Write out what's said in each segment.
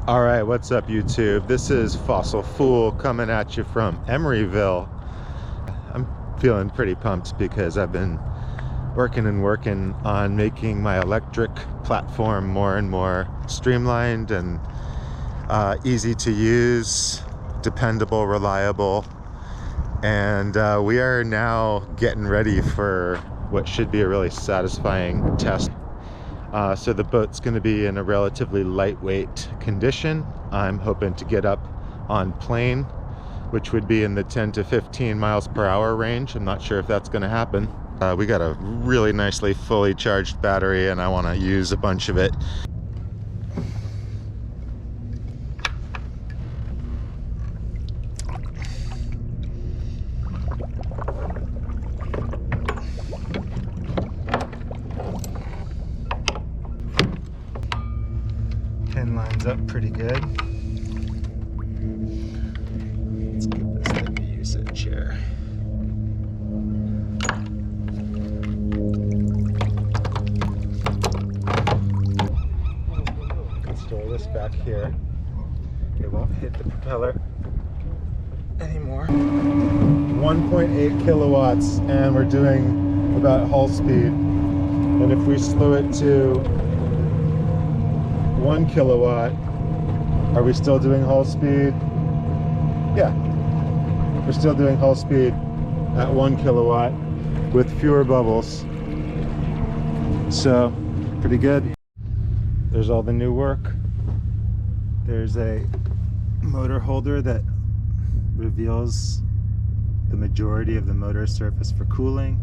All right, what's up YouTube? This is Fossil Fool coming at you from Emeryville. I'm feeling pretty pumped because I've been working on making my electric platform more and more streamlined and easy to use, dependable, reliable. And we are now getting ready for what should be a really satisfying test. So the boat's going to be in a relatively lightweight condition. I'm hoping to get up on plane, which would be in the 10 to 15 miles per hour range. I'm not sure if that's going to happen. We got a really nicely fully charged battery and I want to use a bunch of it. Lines up pretty good. Let's give this thing a usage here. Let's store this back here. It won't hit the propeller anymore. 1.8 kilowatts, and we're doing about hull speed. And if we slow it to 1 kilowatt, are we still doing hull speed? Yeah, we're still doing hull speed at 1 kilowatt with fewer bubbles. So, pretty good. There's all the new work. There's a motor holder that reveals the majority of the motor surface for cooling.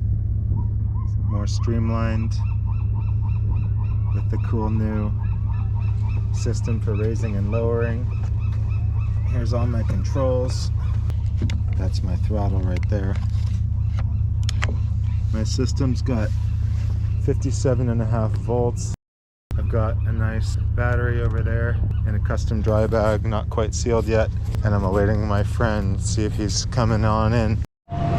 More streamlined with the cool new system for raising and lowering. Here's all my controls. That's my throttle right there. My system's got 57.5 volts. I've got a nice battery over there in a custom dry bag, not quite sealed yet. And I'm awaiting my friend, see if he's coming on in. Yeah.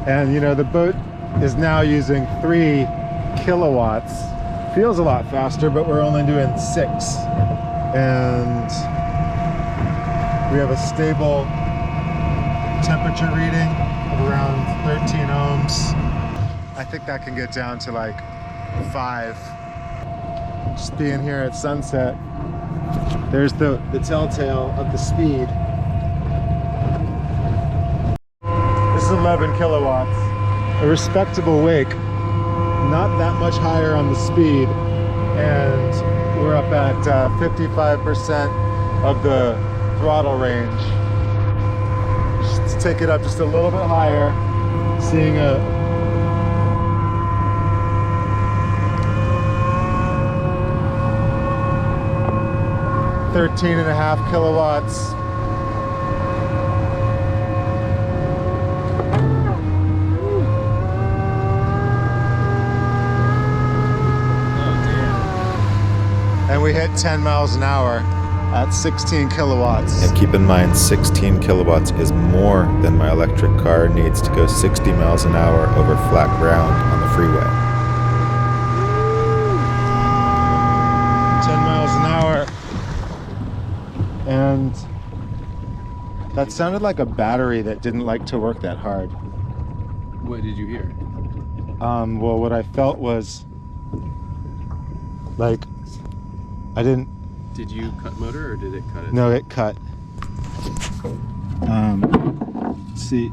And you know, the boat is now using 3 kilowatts. Feels a lot faster, but we're only doing 6. And we have a stable temperature reading of around 13 ohms. I think that can get down to like 5. Just being here at sunset, there's the telltale of the speed. This is 11 kilowatts, a respectable wake. Not that much higher on the speed, and we're up at 55% of the throttle range. Just to take it up just a little bit higher, seeing a 13.5 kilowatts. And we hit 10 miles an hour at 16 kilowatts. And keep in mind, 16 kilowatts is more than my electric car needs to go 60 miles an hour over flat ground on the freeway. 10 miles an hour. And that sounded like a battery that didn't like to work that hard. What did you hear? Well, what I felt was like I didn't. Did you cut motor or did it cut it? No, it cut. Let's see,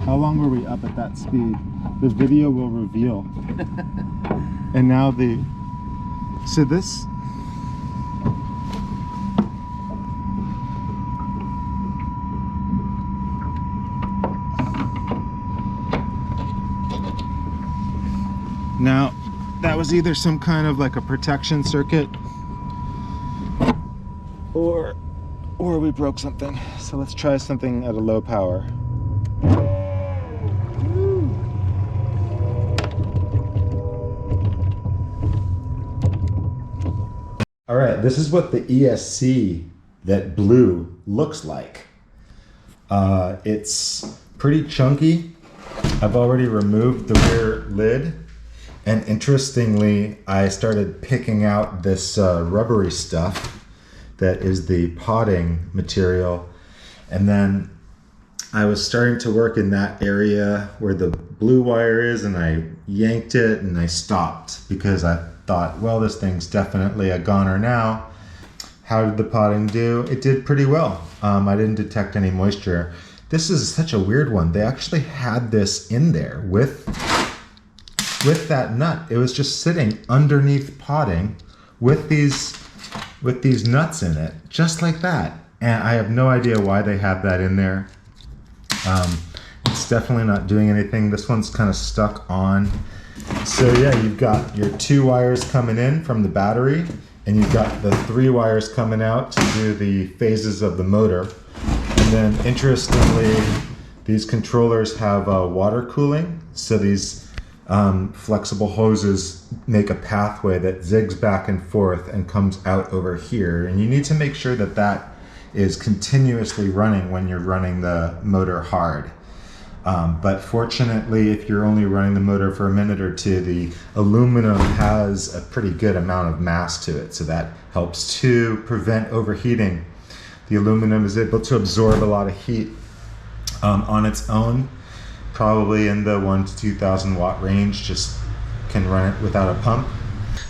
how long were we up at that speed? The video will reveal. And now so this. Now, that was either some kind of like a protection circuit or we broke something. So let's try something at a low power. All right, this is what the ESC that blew looks like. It's pretty chunky. I've already removed the rear lid And interestingly, I started picking out this rubbery stuff that is the potting material. And then I was starting to work in that area where the blue wire is, and I yanked it and I stopped because I thought, well, this thing's definitely a goner now. How did the potting do? It did pretty well. I didn't detect any moisture. This is such a weird one. They actually had this in there with that nut. It was just sitting underneath potting with these nuts in it, just like that. And I have no idea why they had that in there. It's definitely not doing anything. This one's kind of stuck on. So yeah, you've got your 2 wires coming in from the battery, and you've got the 3 wires coming out to do the phases of the motor. And then interestingly, these controllers have water cooling. So these flexible hoses make a pathway that zigs back and forth and comes out over here. And you need to make sure that that is continuously running when you're running the motor hard. But fortunately, if you're only running the motor for a minute or two, the aluminum has a pretty good amount of mass to it, so that helps to prevent overheating. The aluminum is able to absorb a lot of heat on its own, probably in the 1,000 to 2,000 watt range, just can run it without a pump.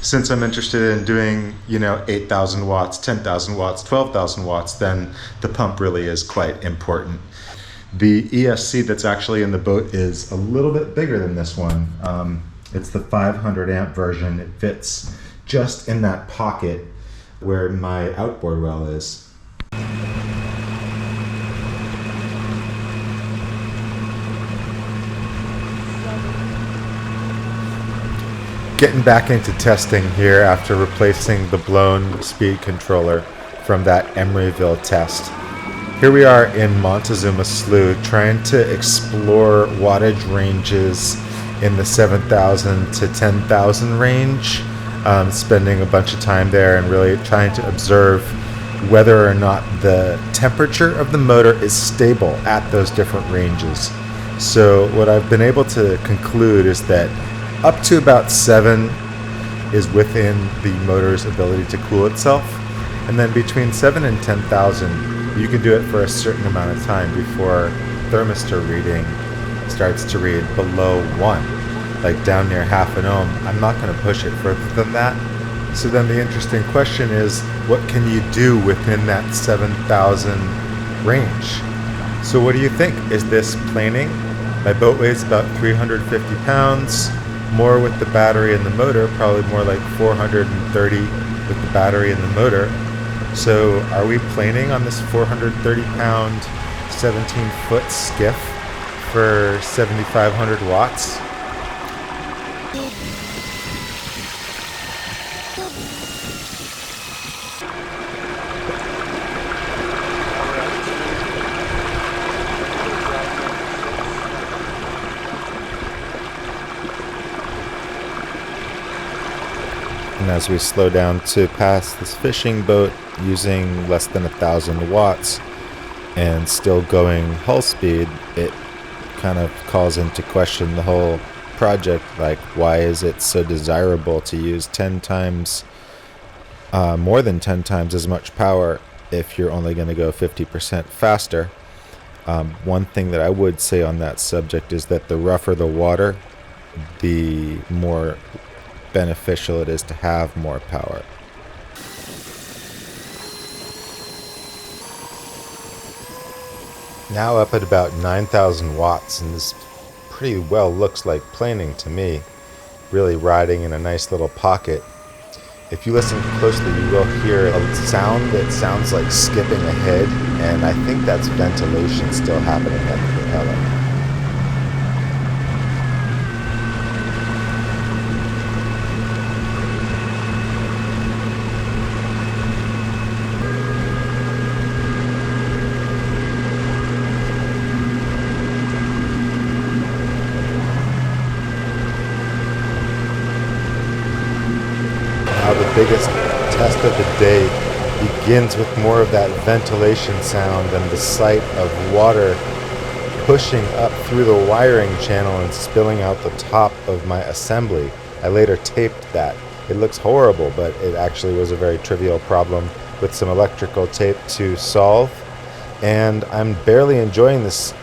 Since I'm interested in doing, 8,000 watts, 10,000 watts, 12,000 watts, then the pump really is quite important. The ESC that's actually in the boat is a little bit bigger than this one. It's the 500 amp version. It fits just in that pocket where my outboard well is. Getting back into testing here after replacing the blown speed controller from that Emeryville test. Here we are in Montezuma Slough trying to explore wattage ranges in the 7,000 to 10,000 range, spending a bunch of time there and really trying to observe whether or not the temperature of the motor is stable at those different ranges. So what I've been able to conclude is that up to about 7 is within the motor's ability to cool itself, and then between 7 and 10,000 you can do it for a certain amount of time before thermistor reading starts to read below 1, like down near half an ohm. I'm not going to push it further than that. So then the interesting question is, what can you do within that 7,000 range? So what do you think? Is this planing? My boat weighs about 350 pounds, more with the battery and the motor, probably more like 430 with the battery and the motor. So are we planing on this 430 pound 17 foot skiff for 7,500 watts? And as we slow down to pass this fishing boat using less than 1,000 watts and still going hull speed, it kind of calls into question the whole project. Like, why is it so desirable to use 10 times, more than 10 times as much power if you're only going to go 50% faster? One thing that I would say on that subject is that the rougher the water, the more beneficial it is to have more power. Now up at about 9,000 watts, and this pretty well looks like planing to me, really riding in a nice little pocket. If you listen closely, you will hear a sound that sounds like skipping ahead, and I think that's ventilation still happening at the propeller. The biggest test of the day begins with more of that ventilation sound and the sight of water pushing up through the wiring channel and spilling out the top of my assembly. I later taped that. It looks horrible, but it actually was a very trivial problem with some electrical tape to solve. And I'm barely enjoying this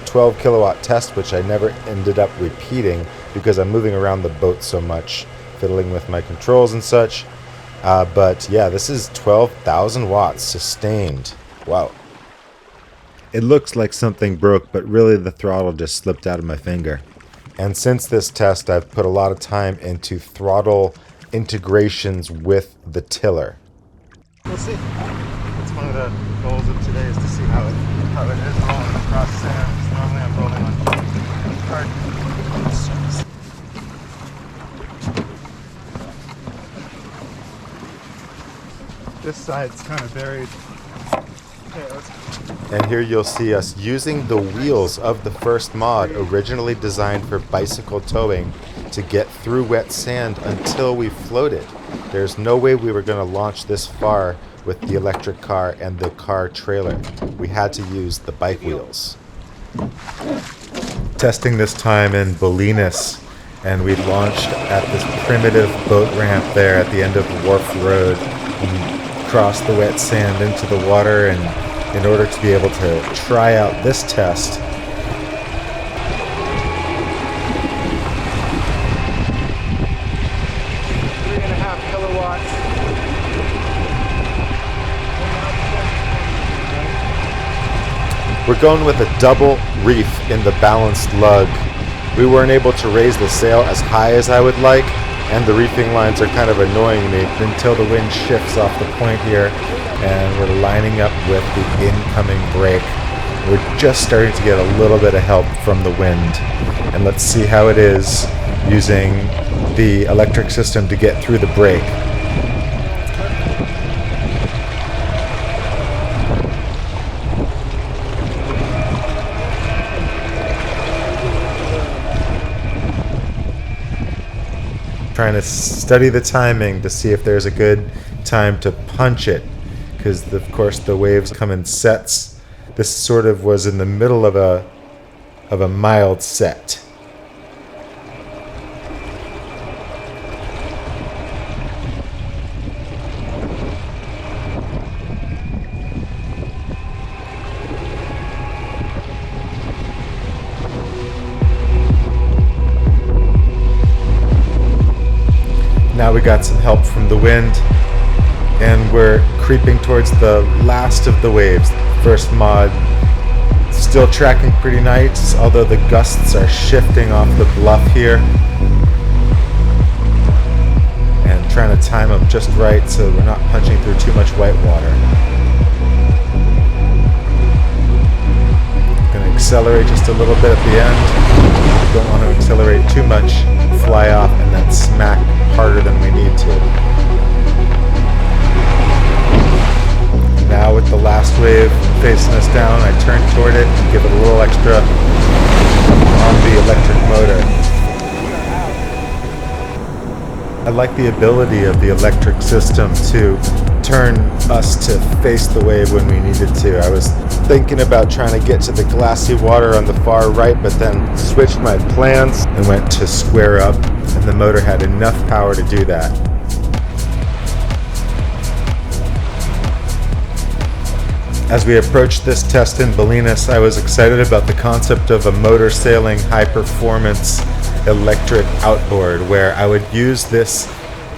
12 kilowatt test, which I never ended up repeating because I'm moving around the boat so much, fiddling with my controls and such. But yeah, this is 12,000 watts sustained. Wow. It looks like something broke, but really the throttle just slipped out of my finger. And since this test, I've put a lot of time into throttle integrations with the tiller. We'll see. That's one of the goals of today, is to see how it is rolling across sand. Because normally I'm rolling on hard surface. This side's kind of buried. And here you'll see us using the wheels of the first mod, originally designed for bicycle towing, to get through wet sand until we floated. There's no way we were going to launch this far with the electric car and the car trailer. We had to use the bike wheels. Testing this time in Bolinas, and we launched at this primitive boat ramp there at the end of Wharf Road and crossed the wet sand into the water. And in order to be able to try out this test, we're going with a double reef in the balanced lug. We weren't able to raise the sail as high as I would like, and the reefing lines are kind of annoying me until the wind shifts off the point here, and we're lining up with the incoming brake. We're just starting to get a little bit of help from the wind, and let's see how it is using the electric system to get through the brake. Trying to study the timing to see if there's a good time to punch it, because of course the waves come in sets. This sort of was in the middle of a mild set. Now we got some help from the wind, and we're creeping towards the last of the waves. First mod still tracking pretty nice, although the gusts are shifting off the bluff here. And trying to time them just right so we're not punching through too much white water. Gonna accelerate just a little bit at the end. Don't want to accelerate too much, fly off, and then smack harder than we need to. Now with the last wave facing us down, I turn toward it and give it a little extra on the electric motor. I like the ability of the electric system to turn us to face the wave when we needed to. I was thinking about trying to get to the glassy water on the far right, but then switched my plans and went to square up, and the motor had enough power to do that. As we approached this test in Bolinas, I was excited about the concept of a motor sailing high-performance electric outboard, where I would use this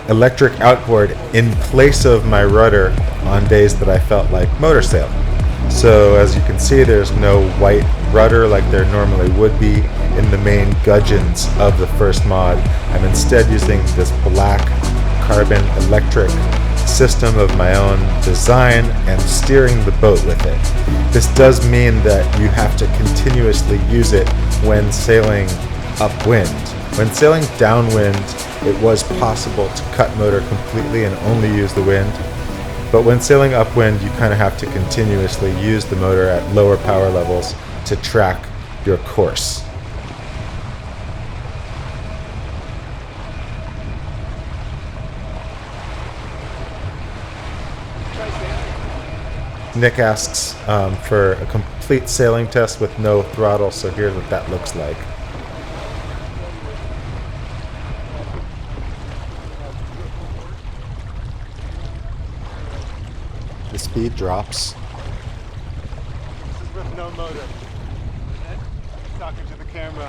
electric outboard in place of my rudder on days that I felt like motor sailing. So as you can see, there's no white rudder like there normally would be in the main gudgeons of the first mod. I'm instead using this black carbon electric system of my own design and steering the boat with it. This does mean that you have to continuously use it when sailing upwind. When sailing downwind, it was possible to cut motor completely and only use the wind. But when sailing upwind, you kind of have to continuously use the motor at lower power levels to track your course. Nick asks for a complete sailing test with no throttle, so here's what that looks like. the speed drops. This is with no motor. Talking to the camera.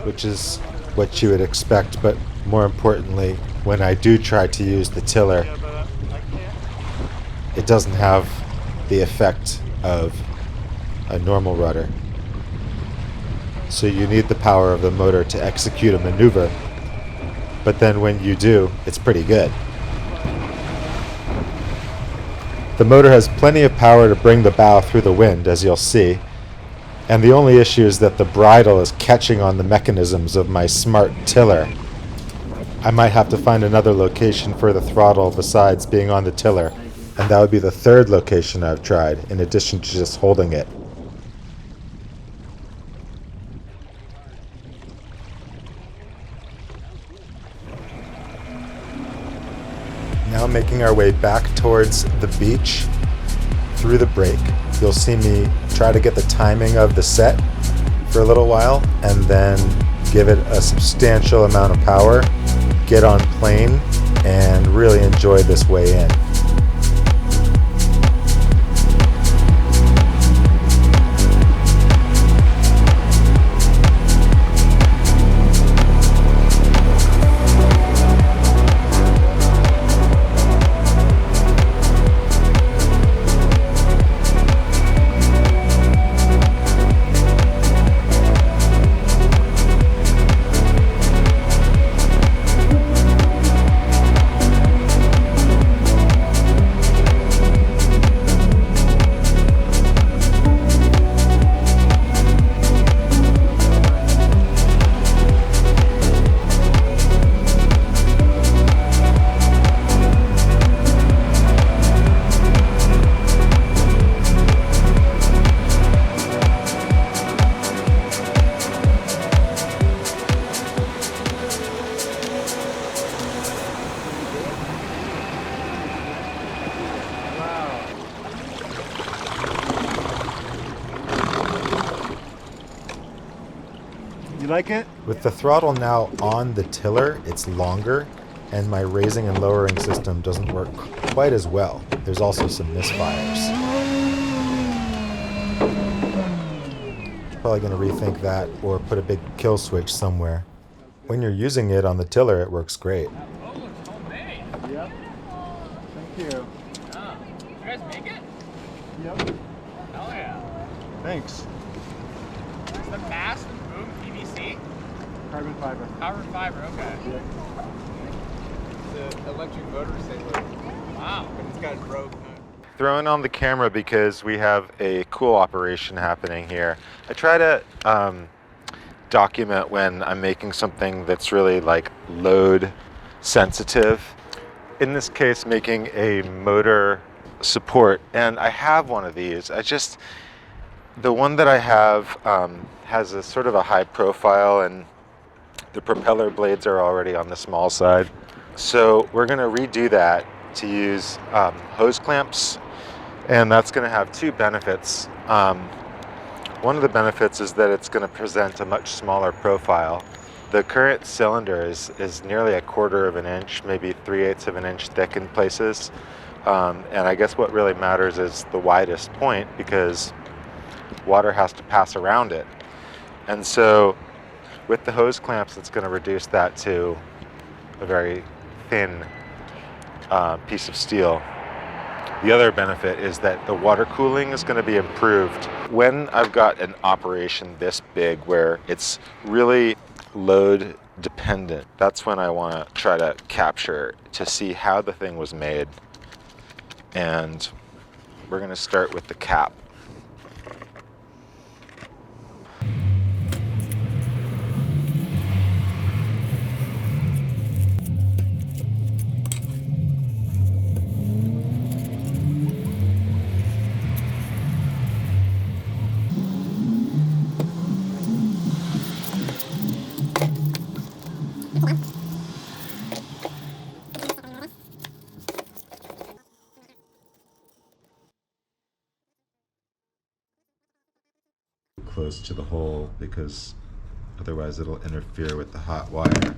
Which is what you would expect, but more importantly, when I do try to use the tiller, Yeah, but I can't. it doesn't have the effect of a normal rudder. So you need the power of the motor to execute a maneuver, but then when you do, it's pretty good. The motor has plenty of power to bring the bow through the wind, as you'll see, and the only issue is that the bridle is catching on the mechanisms of my smart tiller. I might have to find another location for the throttle besides being on the tiller, and that would be the third location I've tried, in addition to just holding it. Now making our way back towards the beach through the break. You'll see me try to get the timing of the set for a little while and then give it a substantial amount of power, get on plane, and really enjoy this way in. You like it? With the throttle now on the tiller, it's longer, and my raising and lowering system doesn't work quite as well. There's also some misfires. Probably going to rethink that or put a big kill switch somewhere. When you're using it on the tiller, it works great. Oh, looks homemade. Yep. Thank you. Ah, you guys make it? Yep. Hell yeah. Thanks. Is the mast and boom PVC? Carbon fiber. Carbon fiber, okay. The electric motor sailor, Wow. but it's got broke. Throwing on the camera because we have a cool operation happening here. I try to document when I'm making something that's really like load sensitive. In this case, making a motor support, and I have one of these. The one that I have has a sort of a high profile, and the propeller blades are already on the small side. So we're going to redo that to use hose clamps, and that's going to have two benefits. One of the benefits is that it's going to present a much smaller profile. The current cylinder is nearly 1/4 of an inch, maybe 3/8 of an inch thick in places, and I guess what really matters is the widest point, because water has to pass around it. And so with the hose clamps, it's going to reduce that to a very thin piece of steel. The other benefit is that the water cooling is going to be improved. When I've got an operation this big where it's really load dependent, that's when I want to try to capture to see how the thing was made. And we're going to start with the cap. Close to the hole because otherwise it'll interfere with the hot wire.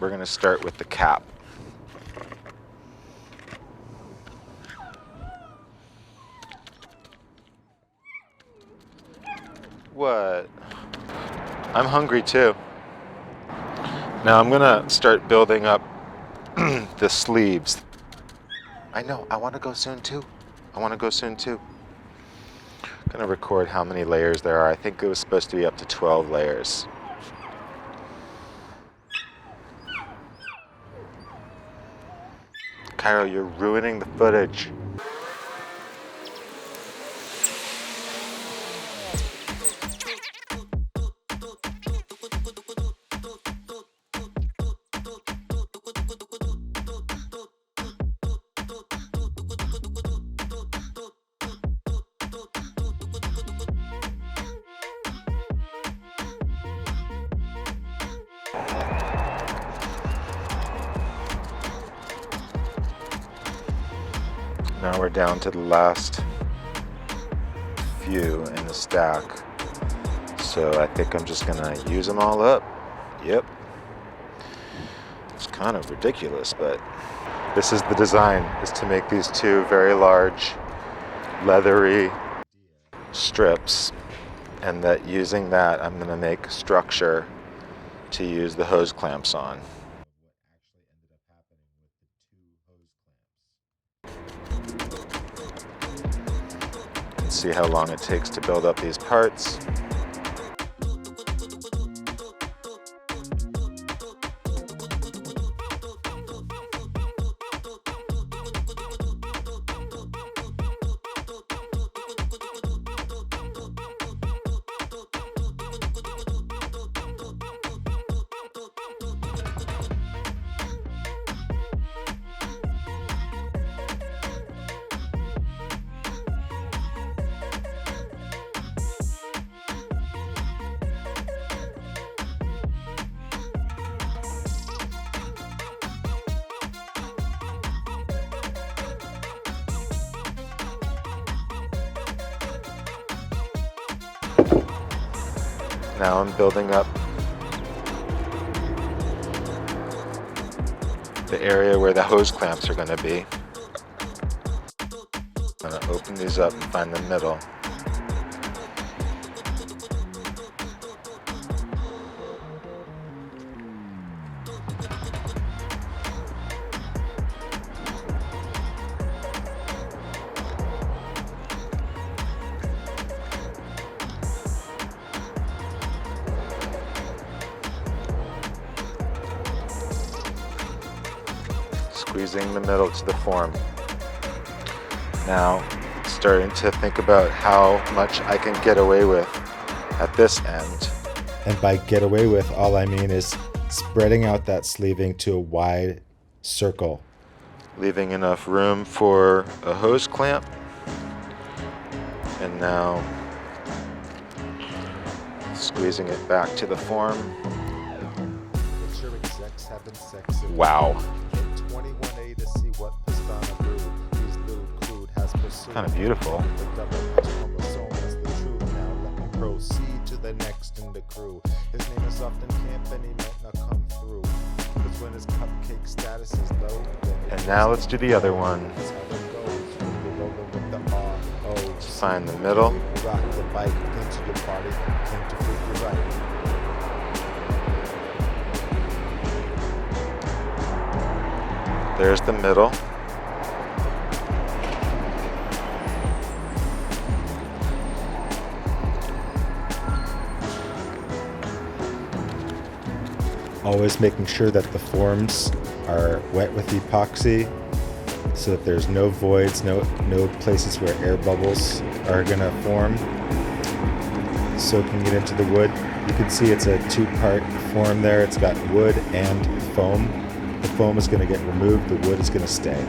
we're going to start with the cap. What? I'm hungry too. Now I'm gonna start building up the sleeves. I know, I want to go soon too. I'm gonna record how many layers there are. I think it was supposed to be up to 12 layers. Cairo, you're ruining the footage. Now we're down to the last few in the stack. So I think I'm just gonna use them all up. Yep. It's kind of ridiculous, but this is the design, is to make these two very large, leathery strips, and that using that, I'm gonna make structure to use the hose clamps on. See how long it takes to build up these parts. Now I'm building up the area where the hose clamps are going to be. I'm going to open these up and find the middle. Squeezing the middle to the form. Now, starting to think about how much I can get away with at this end. And by get away with, all I mean is spreading out that sleeving to a wide circle. Leaving enough room for a hose clamp. And now, squeezing it back to the form. Wow. Kind of beautiful. Proceed to the next in the crew. His name is often camp and he might not come through. Because when his cupcake status is low. And now let's do the other one. Just find the middle. Rock the bike into your party. Came to prove you right. There's the middle. Always making sure that the forms are wet with epoxy so that there's no voids, no places where air bubbles are gonna form. Soaking it into the wood. You can see it's a two-part form there. It's got wood and foam. The foam is gonna get removed, the wood is gonna stay.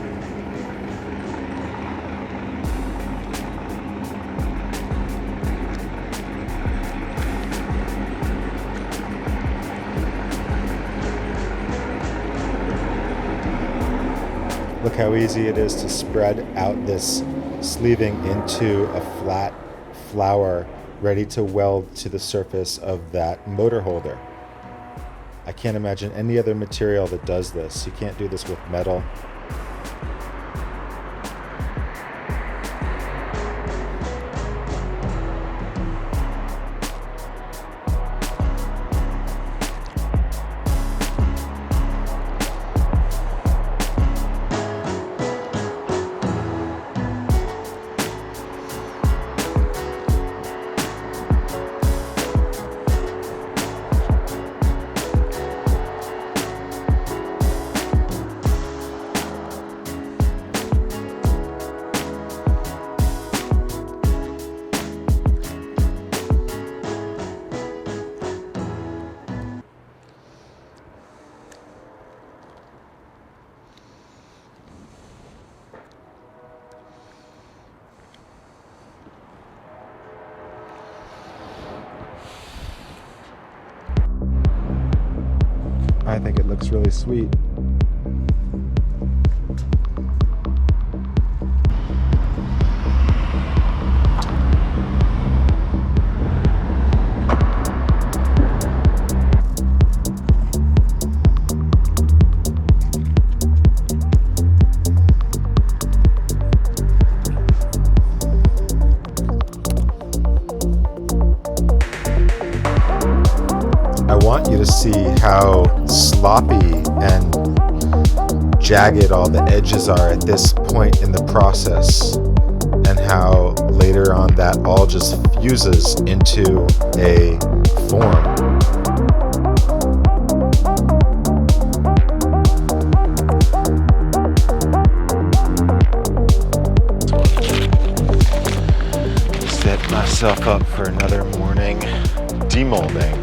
Look how easy it is to spread out this sleeving into a flat flower ready to weld to the surface of that motor holder. I can't imagine any other material that does this. You can't do this with metal. I think it looks really sweet. I want you to see how sloppy and jagged all the edges are at this point in the process, and how later on that all just fuses into a form. Set myself up for another morning demolding.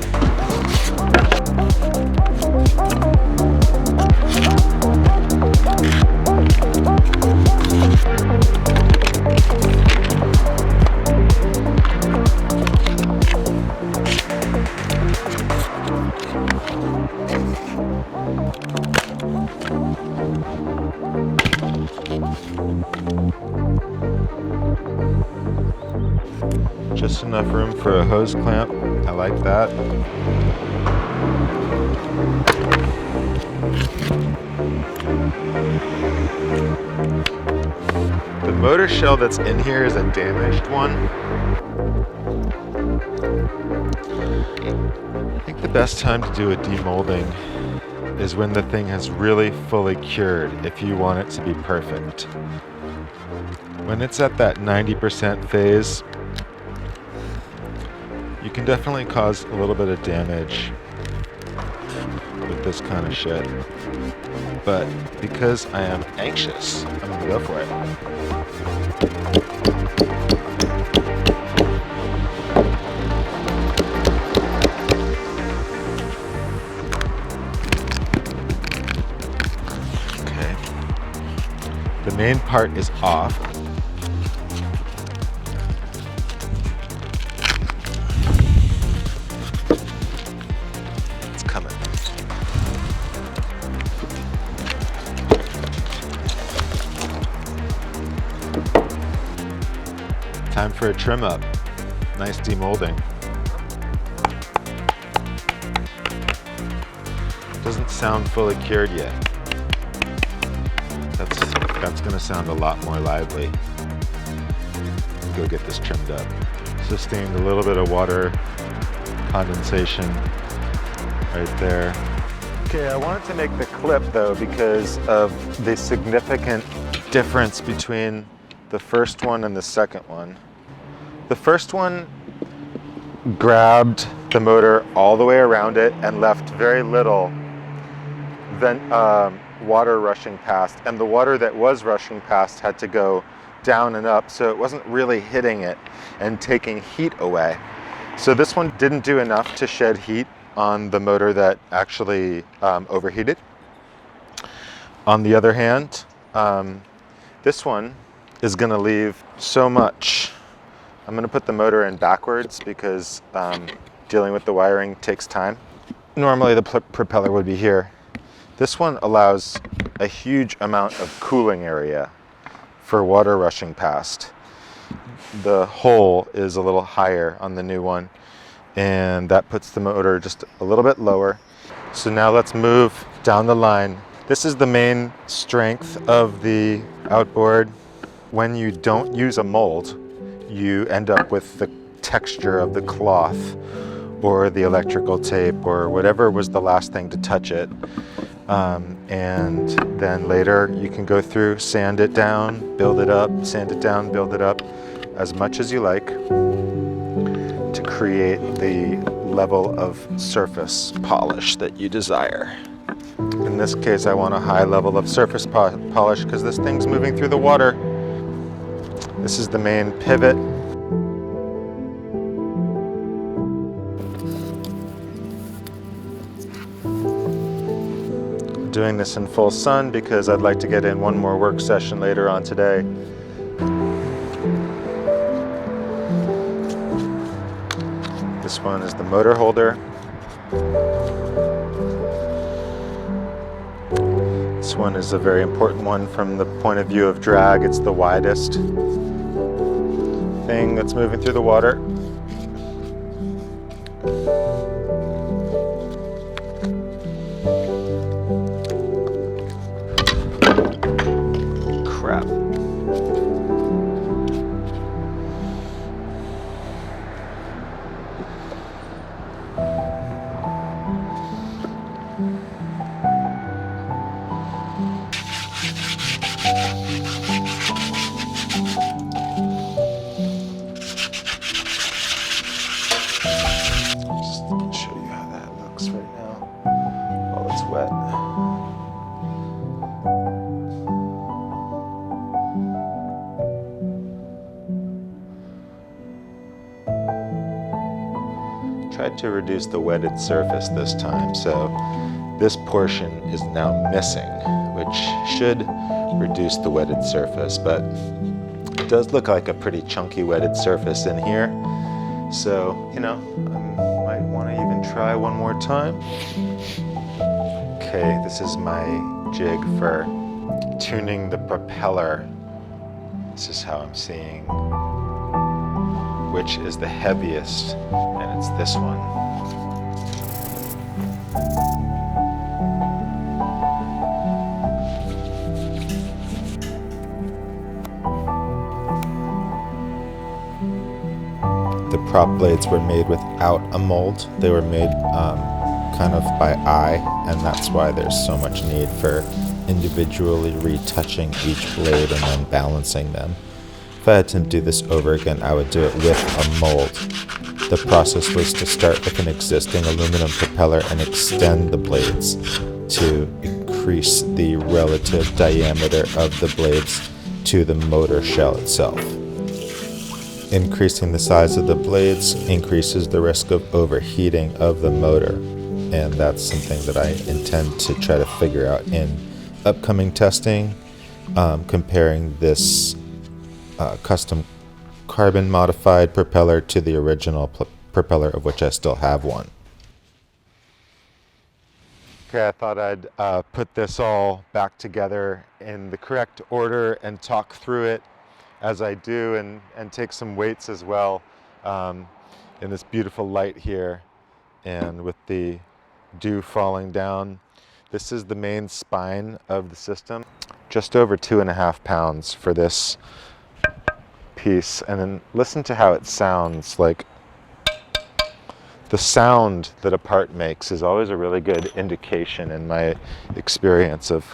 Just enough room for a hose clamp. I like that. The motor shell that's in here is a damaged one. I think the best time to do a demolding is when the thing has really fully cured, if you want it to be perfect. When it's at that 90% phase, you can definitely cause a little bit of damage with this kind of shit. But because I am anxious, I'm gonna go for it. Okay. The main part is off. Time for a trim up. Nice demolding. Doesn't sound fully cured yet. That's gonna sound a lot more lively. Go get this trimmed up. Sustained a little bit of water condensation right there. Okay, I wanted to make the clip though because of the significant difference between the first one and the second one. The first one grabbed the motor all the way around it and left very little water rushing past, and the water that was rushing past had to go down and up, so it wasn't really hitting it and taking heat away. So this one didn't do enough to shed heat on the motor that actually overheated. On the other hand, this one is going to leave so much. I'm going to put the motor in backwards because dealing with the wiring takes time. Normally the propeller would be here. This one allows a huge amount of cooling area for water rushing past. The hole is a little higher on the new one, and that puts the motor just a little bit lower. So now let's move down the line. This is the main strength of the Outboard. When you don't use a mold, you end up with the texture of the cloth or the electrical tape or whatever was the last thing to touch it. And then later you can go through, sand it down, build it up, sand it down, build it up as much as you like to create the level of surface polish that you desire. In this case, I want a high level of surface polish because this thing's moving through the water. This is the main pivot. I'm doing this in full sun because I'd like to get in one more work session later on today. This one is the motor holder. This one is a very important one from the point of view of drag. It's the widest thing that's moving through the water. Crap. Tried to reduce the wetted surface this time, so this portion is now missing, which should reduce the wetted surface, but it does look like a pretty chunky wetted surface in here. So, you know, I might want to even try one more time. Okay, this is my jig for tuning the propeller. This is how I'm seeing which is the heaviest, and it's this one. The prop blades were made without a mold. They were made kind of by eye, and that's why there's so much need for individually retouching each blade and then balancing them. If I had to do this over again, I would do it with a mold. The process was to start with an existing aluminum propeller and extend the blades to increase the relative diameter of the blades to the motor shell itself. Increasing the size of the blades increases the risk of overheating of the motor, and that's something that I intend to try to figure out in upcoming testing, comparing this custom carbon modified propeller to the original propeller, of which I still have one. Okay, I thought I'd put this all back together in the correct order and talk through it as I do, and take some weights as well in this beautiful light here and with the dew falling down. This is the main spine of the system. Just over 2.5 pounds for this piece, and then listen to how it sounds. Like, the sound that a part makes is always a really good indication in my experience of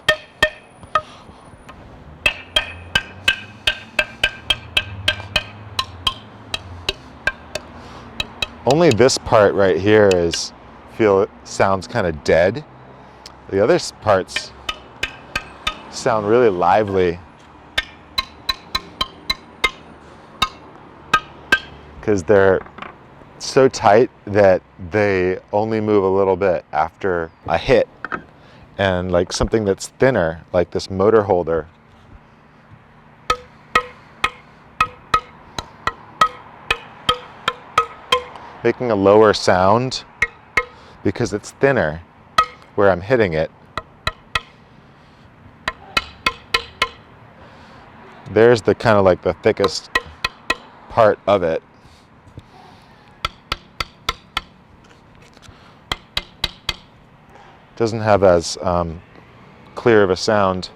only this part right here sounds kind of dead. The other parts sound really lively because they're so tight that they only move a little bit after a hit. And like something that's thinner, like this motor holder, making a lower sound because it's thinner where I'm hitting it. There's the kind of like the thickest part of it. Doesn't have as clear of a sound.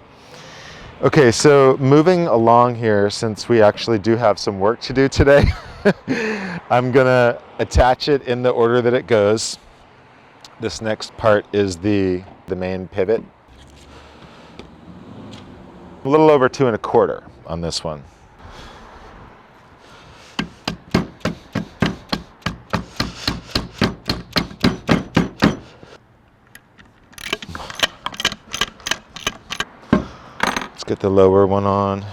Okay, so moving along here, since we actually do have some work to do today, I'm gonna attach it in the order that it goes. This next part is the main pivot. A little over 2 1/4 on this one. Let's get the lower one on.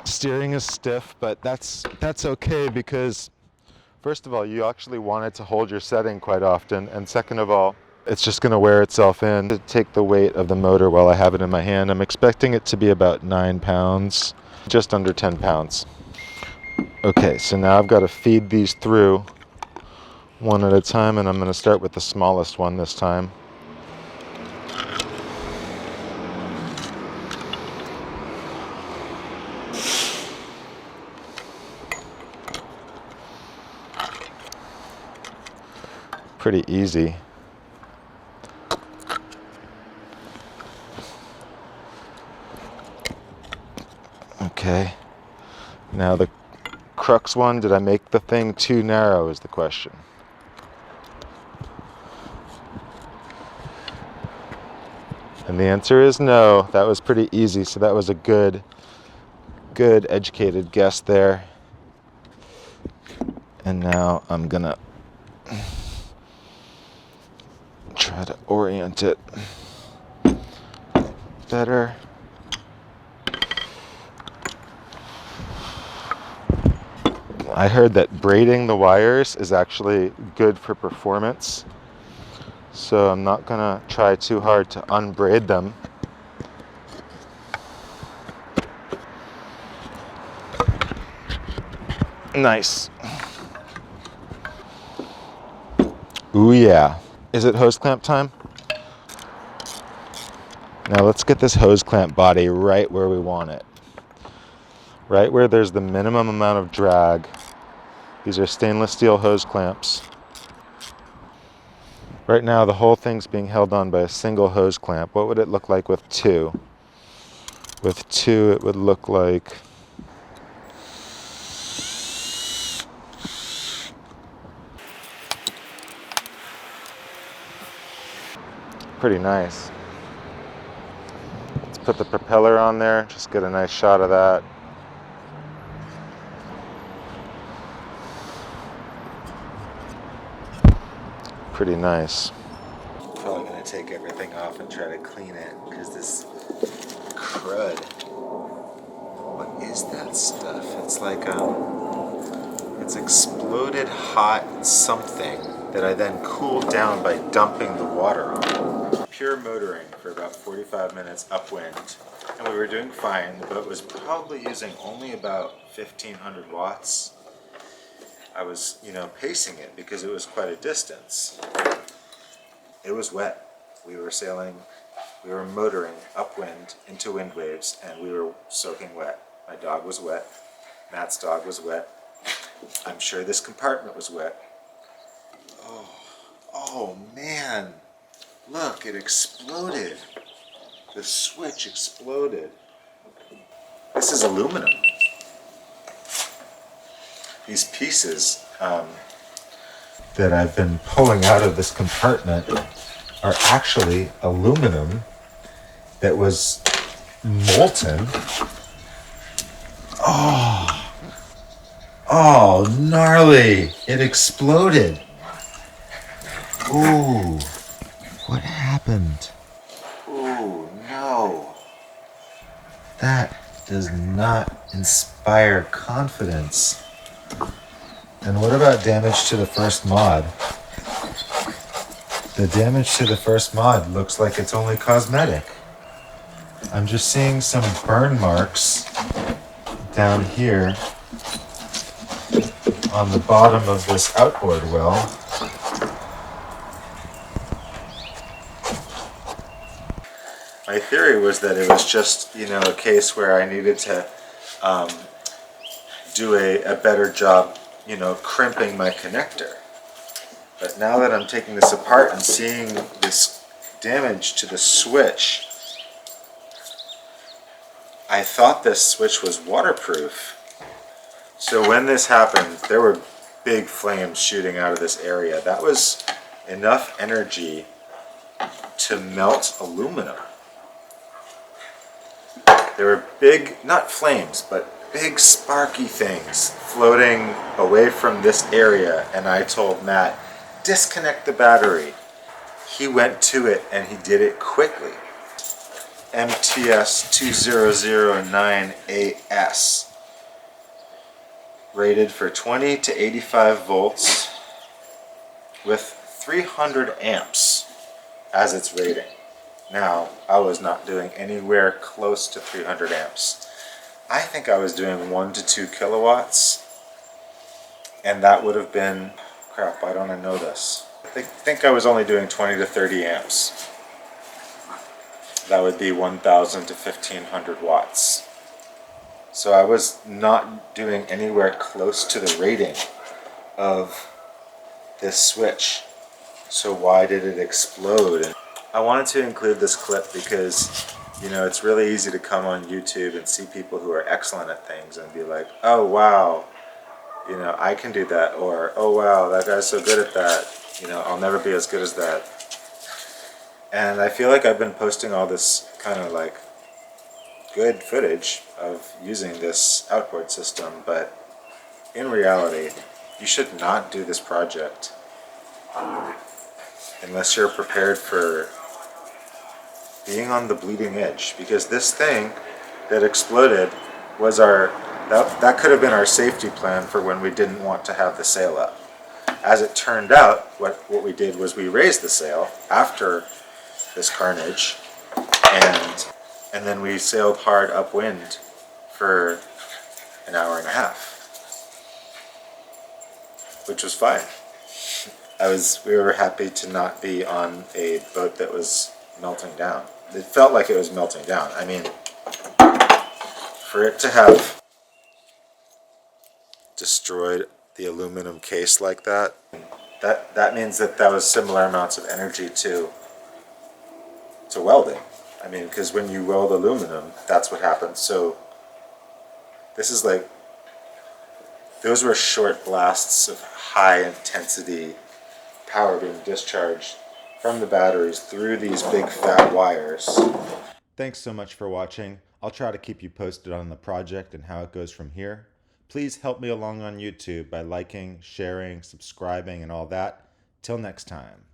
Steering is stiff, but that's okay because first of all, you actually want it to hold your setting quite often, and second of all, it's just going to wear itself in. To take the weight of the motor while I have it in my hand, I'm expecting it to be about 9 pounds, just under 10 pounds. Okay, so now I've got to feed these through one at a time, and I'm going to start with the smallest one this time. Pretty easy. Okay, now the crux one, did I make the thing too narrow is the question. And the answer is no. That was pretty easy, so that was a good educated guess there. And now I'm gonna try to orient it better. I heard that braiding the wires is actually good for performance, so I'm not gonna try too hard to unbraid them. Nice. Ooh yeah. Is it hose clamp time? Now let's get this hose clamp body right where we want it. Right where there's the minimum amount of drag. These are stainless steel hose clamps. Right now the whole thing's being held on by a single hose clamp. What would it look like with two? With two it would look like pretty nice. Let's put the propeller on there, just get a nice shot of that. Pretty nice. Probably gonna take everything off and try to clean it because this crud. What is that stuff? It's like it's exploded hot something that I then cooled down by dumping the water on. Pure motoring for about 45 minutes upwind, and we were doing fine. The boat was probably using only about 1500 watts. I was, pacing it because it was quite a distance. It was wet. We were motoring upwind into wind waves, and we were soaking wet. My dog was wet. Matt's dog was wet. I'm sure this compartment was wet. Oh man. Look, it exploded. The switch exploded. This is aluminum. These pieces that I've been pulling out of this compartment are actually aluminum that was molten. Oh, gnarly! It exploded. Ooh, what happened? Ooh, no. That does not inspire confidence. And what about damage to the first mod? The damage to the first mod looks like it's only cosmetic. I'm just seeing some burn marks down here on the bottom of this outboard well. My theory was that it was just, a case where I needed to, do a better job, you know, crimping my connector. But now that I'm taking this apart and seeing this damage to the switch, I thought this switch was waterproof. So when this happened, there were big flames shooting out of this area. That was enough energy to melt aluminum. There were big, not flames, but big sparky things floating away from this area, and I told Matt, disconnect the battery. He went to it and he did it quickly. MTS 2009AS, rated for 20 to 85 volts with 300 amps as its rating. Now, I was not doing anywhere close to 300 amps. I think I was doing 1 to 2 kilowatts, and that would have been, crap, why don't I know this? I think I was only doing 20 to 30 amps. That would be 1,000 to 1,500 watts. So I was not doing anywhere close to the rating of this switch. So why did it explode? I wanted to include this clip because, you know, it's really easy to come on YouTube and see people who are excellent at things and be like, oh wow, you know, I can do that, or oh wow, that guy's so good at that, you know, I'll never be as good as that. And I feel like I've been posting all this kind of like good footage of using this outboard system, but in reality, you should not do this project unless you're prepared for being on the bleeding edge, because this thing that exploded was that could have been our safety plan for when we didn't want to have the sail up. As it turned out, what we did was we raised the sail after this carnage, and then we sailed hard upwind for an hour and a half, which was fine. We were happy to not be on a boat that was melting down. It felt like it was melting down. I mean, for it to have destroyed the aluminum case like that means that was similar amounts of energy to welding. I mean, because when you weld aluminum, that's what happens. So this is like, those were short blasts of high intensity power being discharged from the batteries through these big fat wires. Thanks so much for watching. I'll try to keep you posted on the project and how it goes from here. Please help me along on YouTube by liking, sharing, subscribing, and all that. Till next time.